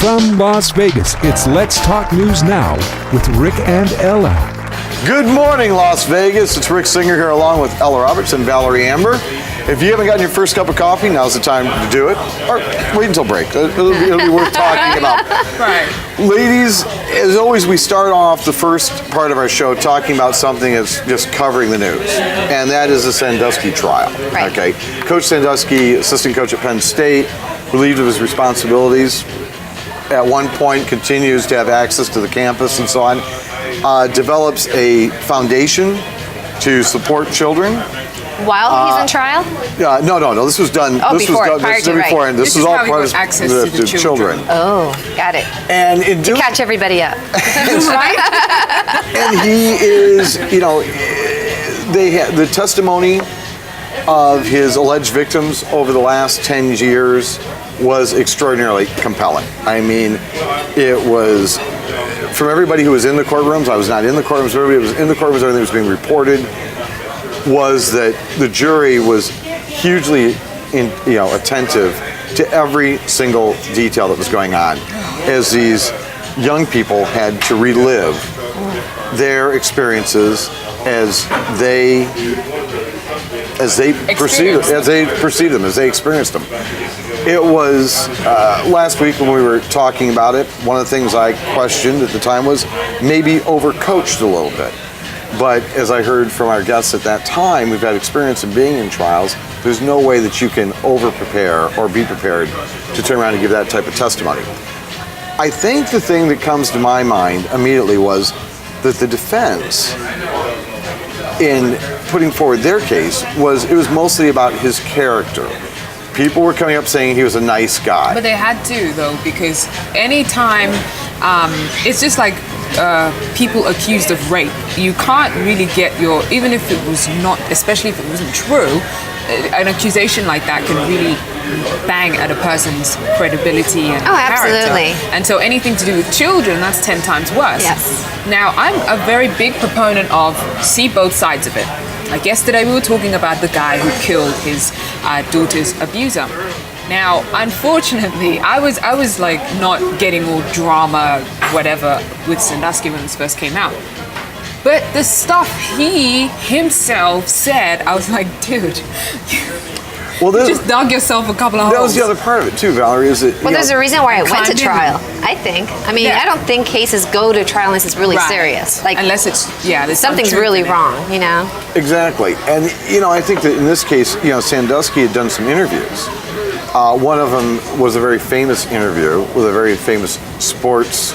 From Las Vegas, it's Let's Talk News Now with Rick and Ella. Good morning, Las Vegas. It's Rick Singer here along with Ella Roberts and Valerie Amber. If you haven't gotten your first cup of coffee, now's the time to do it. Or wait until break. It'll be worth talking about. Right. Ladies, as always, we start off the first part of our show talking about something that's just covering the news, and that is the Sandusky trial. Right. Okay. Coach Sandusky, assistant coach at Penn State, relieved of his responsibilities. At one point, continues to have access to the campus and so on. Develops a foundation to support children. While he's in trial? No. This was done. This was done before, and this is all part of access to the children. Oh, got it. And in doing, Catch everybody up. Right? and he is, they had the testimony of his alleged victims over the last 10 years was extraordinarily compelling. I mean, it was from everybody who was in the courtrooms. I was not in the courtrooms. Everybody who was in the courtrooms, everything was being reported. Was that the jury was hugely, attentive to every single detail that was going on, as these young people had to relive their experiences as they perceived them, as they experienced them. It was last week when we were talking about it. One of the things I questioned at the time was maybe overcoached a little bit. But as I heard from our guests at that time, we've had experience in being in trials. There's no way that you can over-prepare or be prepared to turn around and give that type of testimony. I think the thing that comes to my mind immediately was that the defense, in putting forward their case, was mostly about his character. People were coming up saying he was a nice guy. But they had to, though, because anytime, it's just like people accused of rape. You can't really get even if it was not, especially if it wasn't true, an accusation like that can really bang at a person's credibility and character. Absolutely. And so anything to do with children, that's 10 times worse. Yes. Now, I'm a very big proponent of see both sides of it. Like yesterday, we were talking about the guy who killed his daughter's abuser. Now, unfortunately, I was like not getting all drama, whatever, with Sandusky when this first came out. But the stuff he himself said, I was like, dude, you just dug yourself a couple of holes. That was the other part of it too, Valerie. Is it? Well, there's a reason why it went to trial, I think. I mean, Yeah. I don't think cases go to trial unless it's really serious. Like, unless it's, there's something's really wrong, Exactly. And, I think that in this case, Sandusky had done some interviews. One of them was a very famous interview with a very famous sports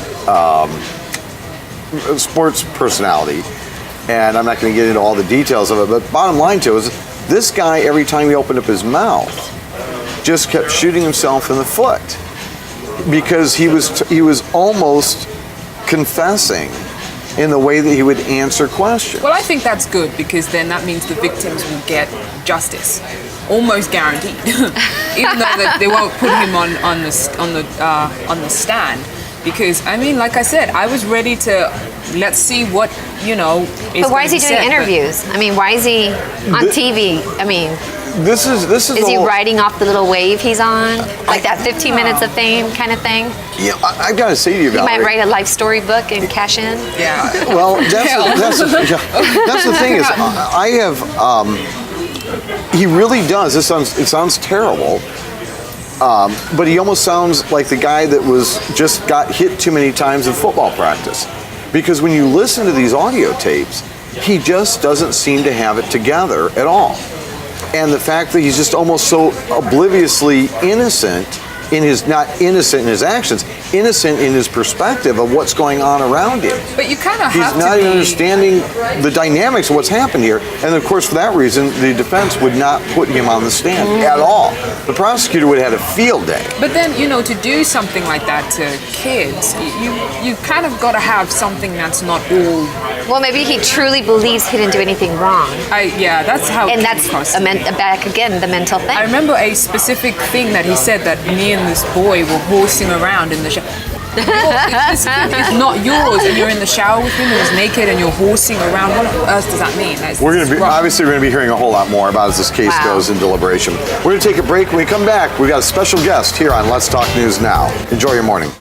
personality. And I'm not going to get into all the details of it, but bottom line to it is this guy, every time he opened up his mouth, just kept shooting himself in the foot because he was almost confessing in the way that he would answer questions. Well, I think that's good because then that means the victims will get justice, almost guaranteed. Even though they won't put him on the stand, because I mean, like I said, I was ready to let's see what But why is he doing interviews? I mean, why is he on TV? I mean, this is he riding off the little wave he's on, like that 15 minutes of fame kind of thing? Yeah, I got to say to you, Valerie. He might write a life story book and cash in. Yeah. Well, that's the thing is, I have. He really does. It sounds terrible, but he almost sounds like the guy that just got hit too many times in football practice. Because when you listen to these audio tapes, he just doesn't seem to have it together at all. And the fact that he's just almost so obliviously innocent not innocent in his actions, innocent in his perspective of what's going on around him. But you kind of He's have to not even understanding the dynamics of what's happened here. And of course, for that reason, the defense would not put him on the stand at all. The prosecutor would have had a field day. But then, to do something like that to kids, you kind of got to have something that's not all. Well, maybe he truly believes he didn't do anything wrong. That's how. And that's back again, the mental thing. I remember a specific thing that he said, that me and this boy were horsing around in the shower. This kid is not yours, and you're in the shower with him and he's naked and you're horsing around. What on earth does that mean? We're going to be hearing a whole lot more about as this case goes in deliberation. We're going to take a break. When we come back, we've got a special guest here on Let's Talk News Now. Enjoy your morning.